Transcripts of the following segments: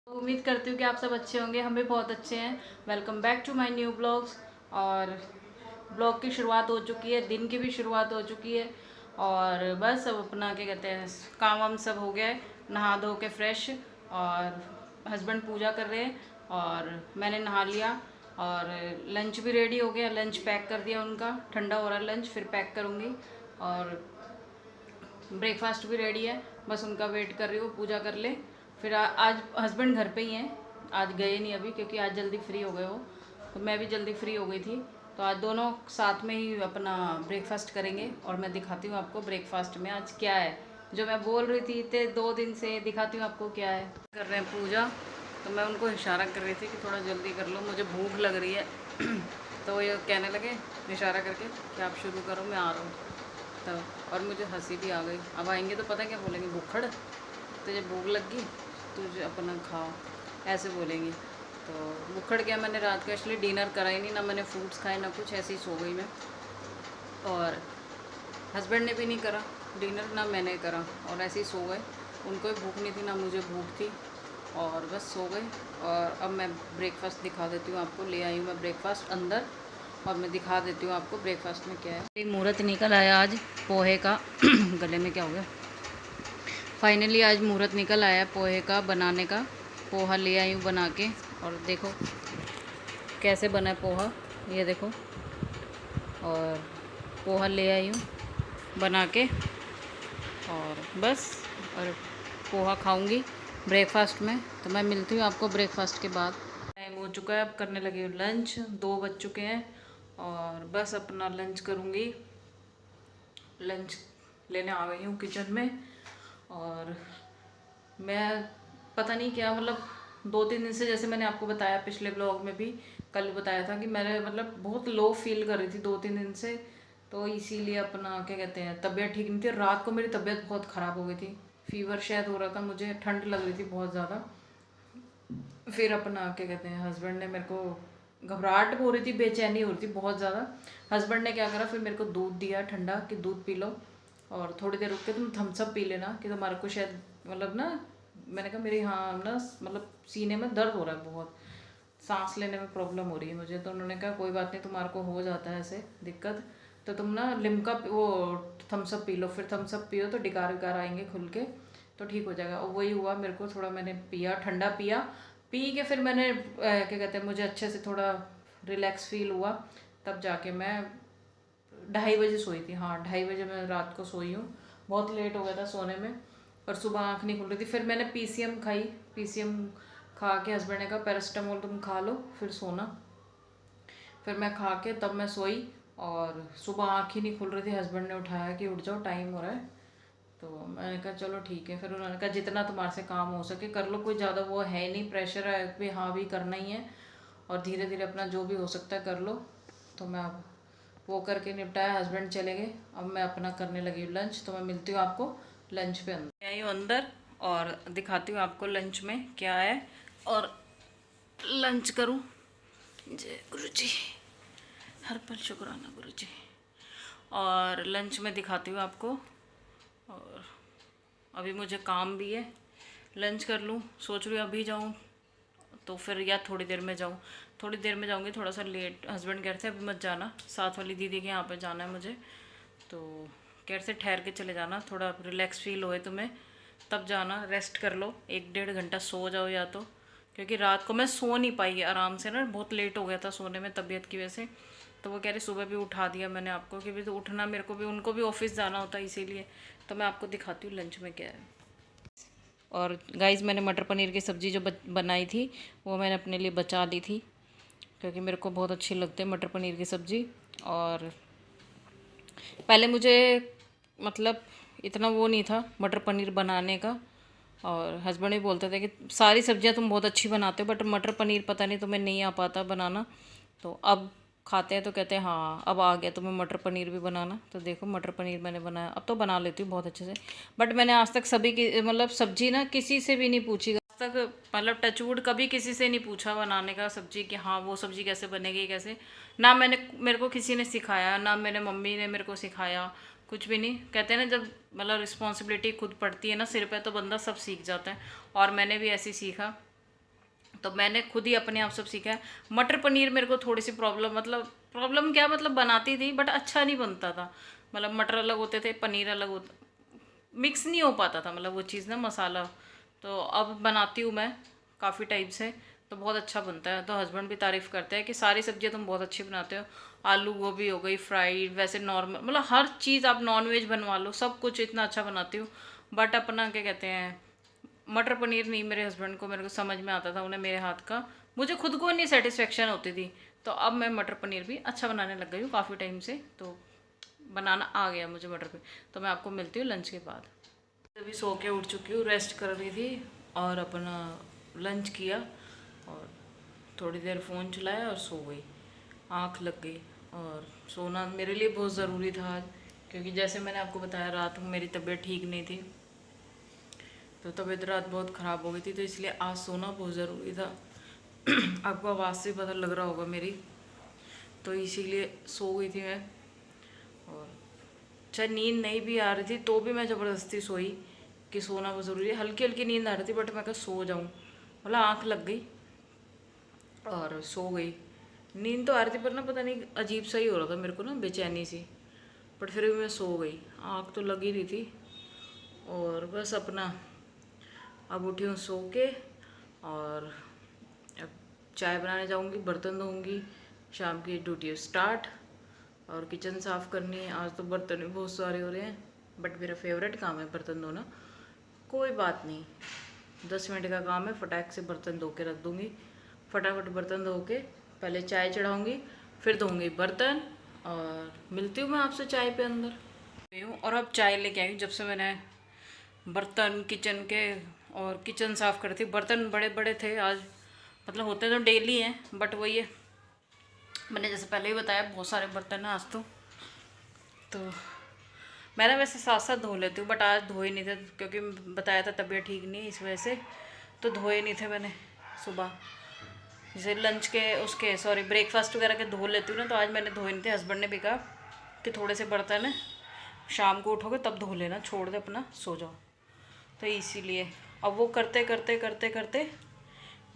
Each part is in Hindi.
उम्मीद करती हूँ कि आप सब अच्छे होंगे। हम भी बहुत अच्छे हैं। Welcome back to my new blogs. और ब्लॉग की शुरुआत हो चुकी है, दिन की भी शुरुआत हो चुकी है। और बस अब अपना क्या कहते हैं, काम वाम सब हो गया है, नहा धो के फ्रेश। और हस्बैंड पूजा कर रहे हैं और मैंने नहा लिया। और लंच भी रेडी हो गया, लंच पैक कर दिया उनका। ठंडा हो रहा है लंच, फिर पैक करूँगी। और ब्रेकफास्ट भी रेडी है, बस उनका वेट कर रही हूँ, पूजा कर ले। फिर आज हस्बैंड घर पे ही हैं, आज गए नहीं अभी, क्योंकि आज जल्दी फ्री हो गए हो। तो मैं भी जल्दी फ्री हो गई थी, तो आज दोनों साथ में ही अपना ब्रेकफास्ट करेंगे। और मैं दिखाती हूँ आपको ब्रेकफास्ट में आज क्या है, जो मैं बोल रही थी इतने 2 दिन से। दिखाती हूँ आपको क्या है। कर रहे हैं पूजा, तो मैं उनको इशारा कर रही थी कि थोड़ा जल्दी कर लो, मुझे भूख लग रही है। तो ये कहने लगे इशारा करके कि आप शुरू करो, मैं आ रहा हूँ। तब और मुझे हंसी भी आ गई। अब आएंगे तो पता क्या बोलेंगे, भूखड़, तुझे भूख लग गई, तुझे अपना खा, ऐसे बोलेंगे। तो भूखड़ क्या, मैंने रात का इसलिए डिनर करा ही नहीं, ना मैंने फ्रूट्स खाए ना कुछ, ऐसे ही सो गई मैं। और हस्बैंड ने भी नहीं करा डिनर, ना मैंने करा, और ऐसे ही सो गए। उनको भी भूख नहीं थी, ना मुझे भूख थी, और बस सो गए। और अब मैं ब्रेकफास्ट दिखा देती हूँ आपको। ले आई हूँ मैं ब्रेकफास्ट अंदर, और मैं दिखा देती हूँ आपको ब्रेकफास्ट में क्या है। मुहूर्त निकल आया आज पोहे का। गले में क्या हो गया। फाइनली आज मुहूर्त निकल आया पोहे का बनाने का। पोहा ले आई हूँ बना के, और देखो कैसे बना है पोहा, ये देखो। और पोहा ले आई हूँ बना के, और बस। और पोहा खाऊंगी ब्रेकफास्ट में। तो मैं मिलती हूँ आपको ब्रेकफास्ट के बाद। टाइम हो चुका है, अब करने लगी हूँ लंच। 2 बज चुके हैं, और बस अपना लंच करूँगी। लंच लेने आ गई हूँ किचन में। और मैं पता नहीं क्या, मतलब 2-3 दिन से, जैसे मैंने आपको बताया पिछले ब्लॉग में भी, कल बताया था कि मैंने मतलब बहुत लो फील कर रही थी 2-3 दिन से। तो इसीलिए अपना क्या कहते हैं, तबीयत ठीक नहीं थी। रात को मेरी तबीयत बहुत ख़राब हो गई थी, फीवर शायद हो रहा था मुझे, ठंड लग रही थी बहुत ज़्यादा। फिर अपना क्या कहते हैं, हस्बैंड ने मेरे को, घबराहट हो रही थी, बेचैनी हो रही थी बहुत ज़्यादा। हस्बैंड ने क्या करा, फिर मेरे को दूध दिया ठंडा, कि दूध पी लो और थोड़ी देर रुक के तुम थम्स अप पी लेना, कि तुम्हारे को शायद मतलब ना, मैंने कहा मेरी हाँ ना, मतलब सीने में दर्द हो रहा है बहुत, सांस लेने में प्रॉब्लम हो रही है मुझे। तो उन्होंने कहा कोई बात नहीं, तुम्हारे को हो जाता है ऐसे दिक्कत, तो तुम ना लिम्का वो थम्स अप पी लो। फिर थम्स अप पियो तो डिकार विकार आएंगे खुल के, तो ठीक हो जाएगा। और वही हुआ मेरे को, थोड़ा मैंने पिया, ठंडा पिया। पी के फिर मैंने क्या कहते हैं, मुझे अच्छे से थोड़ा रिलैक्स फील हुआ। तब जाके मैं 2:30 बजे सोई थी। हाँ, 2:30 बजे मैं रात को सोई हूँ। बहुत लेट हो गया था सोने में, और सुबह आँख नहीं खुल रही थी। फिर मैंने पीसीएम खाई। पीसीएम खा के हस्बैंड ने कहा पैरास्टामोल तुम खा लो फिर सोना। फिर मैं खा के तब मैं सोई, और सुबह आँख ही नहीं खुल रही थी। हस्बैंड ने उठाया कि उठ जाओ, टाइम हो रहा है। तो मैंने कहा चलो ठीक है। फिर उन्होंने कहा जितना तुम्हारे से काम हो सके कर लो, कोई ज़्यादा वो है नहीं, प्रेशर है कि हाँ भी करना ही है, और धीरे धीरे अपना जो भी हो सकता है कर लो। तो मैं अब वो करके निपटाया, हस्बैंड चले गए। अब मैं अपना करने लगी हूँ लंच। तो मैं मिलती हूँ आपको लंच पे अंदर। आई हूँ अंदर, और दिखाती हूँ आपको लंच में क्या है। और लंच करूँ। जय गुरु जी, हर पल शुक्राना गुरु जी। और लंच में दिखाती हूँ आपको। और अभी मुझे काम भी है, लंच कर लूँ। सोच रही हूँ अभी जाऊँ तो फिर, या थोड़ी देर में जाऊँ। थोड़ी देर में जाऊँगी, थोड़ा सा लेट। हस्बैंड कह रहे थे अभी मत जाना, साथ वाली दीदी के यहाँ पे जाना है मुझे। तो कह रहे थे ठहर के चले जाना, थोड़ा रिलैक्स फील होए तुम्हें तब जाना, रेस्ट कर लो, 1-1.5 घंटा सो जाओ या तो। क्योंकि रात को मैं सो नहीं पाई आराम से ना, बहुत लेट हो गया था सोने में तबीयत की वजह से। तो वो कह रहे सुबह भी उठा दिया मैंने आपको, क्योंकि तो उठना मेरे को भी, उनको भी ऑफिस जाना होता है इसीलिए। तो मैं आपको दिखाती हूँ लंच में क्या है। और गाइस, मैंने मटर पनीर की सब्ज़ी जो बनाई थी, वो मैंने अपने लिए बचा ली थी, क्योंकि मेरे को बहुत अच्छी लगती है मटर पनीर की सब्ज़ी। और पहले मुझे मतलब इतना वो नहीं था मटर पनीर बनाने का। और हस्बैंड भी बोलते थे कि सारी सब्जियां तुम बहुत अच्छी बनाते हो, बट मटर पनीर पता नहीं तुम्हें नहीं आ पाता बनाना। तो अब खाते हैं तो कहते हैं हाँ अब आ गया तुम्हें मटर पनीर भी बनाना। तो देखो मटर पनीर मैंने बनाया, अब तो बना लेती हूँ बहुत अच्छे से। बट मैंने आज तक सभी की मतलब सब्जी ना किसी से भी नहीं पूछी आज तक, मतलब टचवुड कभी किसी से नहीं पूछा बनाने का सब्जी, कि हाँ वो सब्जी कैसे बनेगी कैसे। ना मेरे को किसी ने सिखाया, ना मेरे मम्मी ने मेरे को सिखाया, कुछ भी नहीं। कहते हैं ना जब मतलब रिस्पॉन्सिबिलिटी खुद पड़ती है ना सिर पे, तो बंदा सब सीख जाता है। और मैंने भी ऐसे ही सीखा। तो मैंने खुद ही अपने आप सब सीखा है। मटर पनीर मेरे को थोड़ी सी प्रॉब्लम, मतलब प्रॉब्लम क्या, मतलब बनाती थी बट अच्छा नहीं बनता था। मतलब मटर अलग होते थे, पनीर अलग होता, मिक्स नहीं हो पाता था, मतलब वो चीज़ ना, मसाला। तो अब बनाती हूँ मैं काफ़ी टाइम से, तो बहुत अच्छा बनता है। तो हस्बैंड भी तारीफ़ करते हैं कि सारी सब्जियां तुम बहुत अच्छी बनाते हो। आलू गोभी हो गई फ्राइड, वैसे नॉर्मल, मतलब हर चीज़ आप नॉन वेज बनवा लो, सब कुछ इतना अच्छा बनाती हूँ। बट अपना क्या कहते हैं, मटर पनीर नहीं, मेरे हस्बैंड को, मेरे को समझ में आता था उन्हें मेरे हाथ का, मुझे खुद को नहीं सेटिस्फेक्शन होती थी। तो अब मैं मटर पनीर भी अच्छा बनाने लग गई हूँ काफ़ी टाइम से, तो बनाना आ गया मुझे मटर पनीर। तो मैं आपको मिलती हूँ लंच के बाद। अभी सो के उठ चुकी हूँ, रेस्ट कर रही थी और अपना लंच किया और थोड़ी देर फ़ोन चलाया और सो गई। आँख लग गई। और सोना मेरे लिए बहुत ज़रूरी था आज, क्योंकि जैसे मैंने आपको बताया रात में मेरी तबीयत ठीक नहीं थी, तो तबीयत रात बहुत ख़राब हो गई थी, तो इसलिए आज सोना बहुत ज़रूरी था। आपको आवाज़ से पता लग रहा होगा मेरी, तो इसीलिए सो गई थी मैं। और चाहे नींद नहीं भी आ रही थी तो भी मैं ज़बरदस्ती सोई कि सोना बहुत ज़रूरी है। हल्की हल्की नींद आ रही थी बट मैं कहा सो जाऊँ, मतलब आँख लग गई और सो गई। नींद तो आ रही थी पर ना पता नहीं अजीब सा ही हो रहा था मेरे को ना, बेचैनी सी, बट फिर भी मैं सो गई। आँख तो लग ही रही थी। और बस अपना अब उठी हूँ सो के, और अब चाय बनाने जाऊँगी, बर्तन धोऊँगी, शाम की ड्यूटी स्टार्ट, और किचन साफ़ करनी है। आज तो बर्तन भी बहुत सारे हो रहे हैं, बट मेरा फेवरेट काम है बर्तन धोना। कोई बात नहीं, 10 मिनट का काम है, फटाक से बर्तन धो के रख दूँगी। फटाफट बर्तन धो के पहले चाय चढ़ाऊँगी, फिर धोऊँगी बर्तन, और मिलती हूँ मैं आपसे चाय पे अंदर। और अब चाय लेके आई हूँ, जब से मैंने बर्तन किचन के और किचन साफ़ करती, बर्तन बड़े बड़े थे आज, मतलब होते तो डेली हैं बट वही है, मैंने जैसे पहले ही बताया बहुत सारे बर्तन हैं आज तो मैं ना वैसे साथ साथ धो लेती हूँ, बट आज धोए नहीं थे क्योंकि बताया था तबीयत ठीक नहीं है, इस वजह से तो धोए नहीं थे मैंने। सुबह जैसे लंच के उसके सॉरी ब्रेकफास्ट वगैरह के धो लेती हूँ ना, तो आज मैंने धोए नहीं थे। हस्बैंड ने भी कहा कि थोड़े से बर्तन है, शाम को उठोगे तब धो लेना, छोड़ दे अपना सो जाओ, तो इसीलिए अब वो करते करते करते करते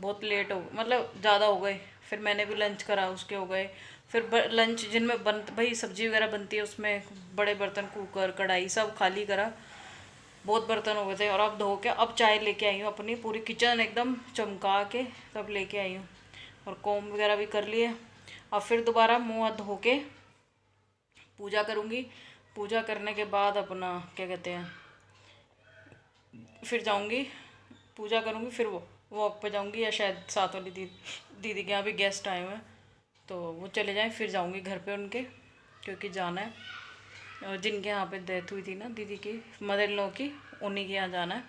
बहुत लेट हो, मतलब ज़्यादा हो गए। फिर मैंने भी लंच करा, उसके हो गए। फिर लंच जिनमें बन भाई सब्जी वगैरह बनती है उसमें बड़े बर्तन, कुकर कढ़ाई सब खाली करा, बहुत बर्तन हो गए थे। और अब धो के अब चाय लेके आई हूँ, अपनी पूरी किचन एकदम चमका के तब लेके आई हूँ, और कोम वगैरह भी कर लिए। और फिर दोबारा मुँह हाथ धो के पूजा करूँगी। पूजा करने के बाद अपना क्या कहते हैं, फिर जाऊँगी पूजा करूँगी, फिर वो वॉक पे जाऊँगी, या शायद साथ वाली दीदी के यहाँ भी गेस्ट आए हुए हैं तो वो चले जाएं, फिर जाऊँगी घर पे उनके, क्योंकि जाना है। और जिनके यहाँ पे डेथ हुई थी ना दीदी की, मदर इन लॉ की, उन्हीं के यहाँ जाना है।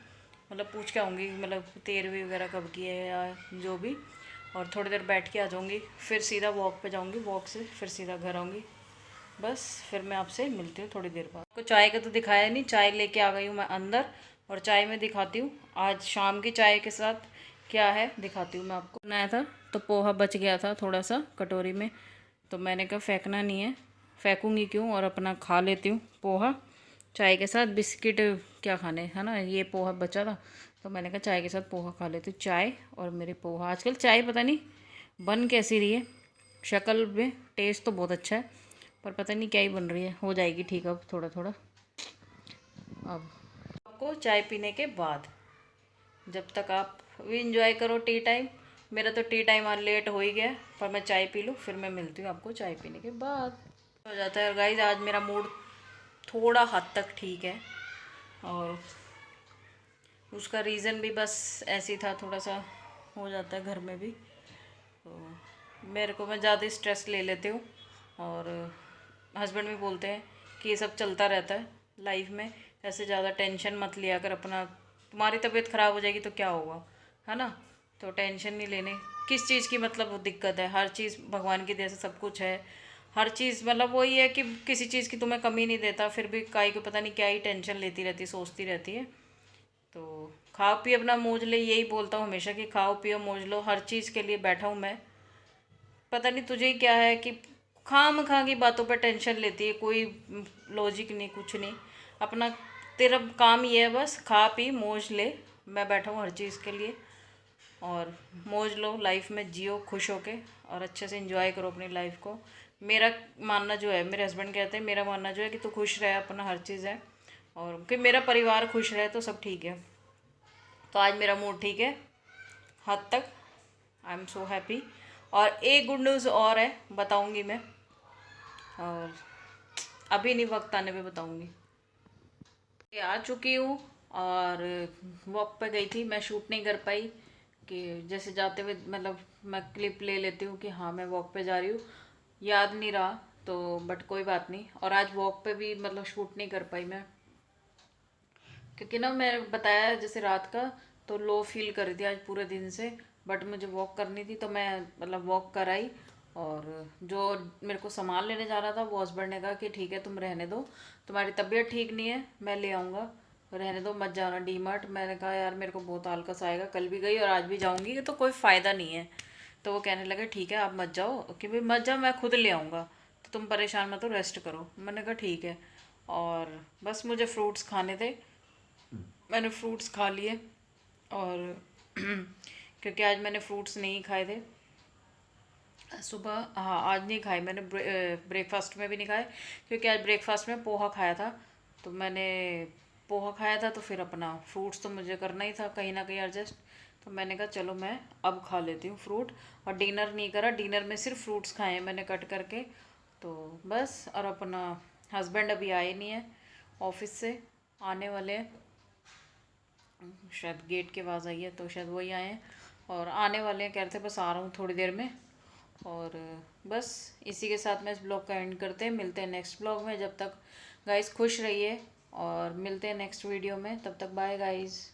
मतलब पूछ के आऊँगी, मतलब 13वीं वगैरह कब की है या जो भी, और थोड़ी देर बैठ के आ जाऊँगी, फिर सीधा वॉक पे जाऊँगी, वॉक से फिर सीधा घर आऊँगी। बस फिर मैं आपसे मिलती हूँ थोड़ी देर बाद। आपको चाय का तो दिखाया नहीं, चाय लेके आ गई हूँ मैं अंदर, और चाय में दिखाती हूँ आज शाम की चाय के साथ क्या है, दिखाती हूँ मैं आपको। बनाया था तो पोहा बच गया था थोड़ा सा कटोरी में, तो मैंने कहा फेंकना नहीं है, फेंकूँगी क्यों, और अपना खा लेती हूँ पोहा चाय के साथ। बिस्किट क्या खाने, है ना, ये पोहा बचा था तो मैंने कहा चाय के साथ पोहा खा लेती हूँ। चाय और मेरे पोहा। आजकल चाय पता नहीं बन कैसी रही है, शक्ल में टेस्ट तो बहुत अच्छा है पर पता नहीं क्या ही बन रही है, हो जाएगी ठीक अब थोड़ा थोड़ा। अब आपको चाय पीने के बाद, जब तक आप भी इंजॉय करो टी टाइम। मेरा तो टी टाइम आज लेट हो ही गया, पर मैं चाय पी लूँ, फिर मैं मिलती हूँ आपको चाय पीने के बाद। हो जाता है गाइस, आज मेरा मूड थोड़ा हद तक ठीक है, और उसका रीज़न भी बस ऐसी था, थोड़ा सा हो जाता है घर में भी, तो मेरे को मैं ज़्यादा स्ट्रेस ले लेती हूँ। और हस्बैंड भी बोलते हैं कि ये सब चलता रहता है लाइफ में, ऐसे ज़्यादा टेंशन मत लिया कर अपना, तुम्हारी तबीयत ख़राब हो जाएगी तो क्या होगा, है ना, तो टेंशन नहीं लेने। किस चीज़ की मतलब वो दिक्कत है, हर चीज़ भगवान की दया से सब कुछ है, हर चीज़ मतलब वही है कि किसी चीज़ की तुम्हें कमी नहीं देता, फिर भी काई को पता नहीं क्या ही टेंशन लेती रहती, सोचती रहती है। तो खाओ पियो अपना मौज ले, यही बोलता हूँ हमेशा कि खाओ पियो मौज लो, हर चीज़ के लिए बैठा हूँ मैं। पता नहीं तुझे ही क्या है कि खाम खा की बातों पर टेंशन लेती है, कोई लॉजिक नहीं कुछ नहीं। अपना तेरा काम ये है बस खा पी मौज ले, मैं बैठा हूँ हर चीज़ के लिए। और मौज लो, लाइफ में जियो खुश होके और अच्छे से एंजॉय करो अपनी लाइफ को। मेरा मानना जो है, मेरे हस्बैंड कहते हैं, मेरा मानना जो है कि तू खुश रहे, अपना हर चीज़ है, और कि मेरा परिवार खुश रहे तो सब ठीक है। तो आज मेरा मूड ठीक है हद तक, आई एम सो हैप्पी। और एक गुड न्यूज़ और है, बताऊंगी मैं, और अभी नहीं, वक्त आने पे बताऊंगी। आ चुकी हूँ और वॉक पे गई थी, मैं शूट नहीं कर पाई कि जैसे जाते हुए मतलब मैं क्लिप ले लेती हूँ कि हाँ मैं वॉक पे जा रही हूँ, याद नहीं रहा तो, बट कोई बात नहीं। और आज वॉक पे भी मतलब शूट नहीं कर पाई मैं, क्योंकि ना मैं बताया जैसे रात का तो लो फील कर रही थी आज पूरे दिन से, बट मुझे वॉक करनी थी तो मैं मतलब वॉक कर आई। और जो मेरे को सामान लेने जाना था वो हस्बैंड ने कहा कि ठीक है तुम रहने दो, तुम्हारी तबीयत ठीक नहीं है, मैं ले आऊँगा, रहने दो मत जाना डी मार्ट। मैंने कहा यार मेरे को बहुत आलकस आएगा, कल भी गई और आज भी जाऊँगी तो कोई फ़ायदा नहीं है। तो वो कहने लगे ठीक है आप मत जाओ, कि भाई मत जाओ मैं खुद ले आऊँगा, तो तुम परेशान मत हो, रेस्ट करो। मैंने कहा ठीक है। और बस मुझे फ्रूट्स खाने थे, मैंने फ्रूट्स खा लिए। और क्योंकि आज मैंने फ्रूट्स नहीं खाए थे सुबह, हाँ आज नहीं खाए मैंने, ब्रेकफास्ट में भी नहीं खाए, क्योंकि आज ब्रेकफास्ट में पोहा खाया था। तो मैंने पोहा खाया था तो फिर अपना फ्रूट्स तो मुझे करना ही था कहीं ना कहीं एडजस्ट। तो मैंने कहा चलो मैं अब खा लेती हूँ फ्रूट। और डिनर नहीं करा, डिनर में सिर्फ फ्रूट्स खाए हैं मैंने कट करके। तो बस, और अपना हस्बैंड अभी आए नहीं है ऑफिस से, आने वाले हैं, शायद गेट के पास आई है तो शायद वही आए हैं और आने वाले हैं, कह रहे थे बस आ रहा हूँ थोड़ी देर में। और बस इसी के साथ मैं इस ब्लॉग का एंड करते हैं, मिलते हैं नेक्स्ट ब्लॉग में। जब तक गाइस खुश रहिए और मिलते हैं नेक्स्ट वीडियो में, तब तक बाय गाइस।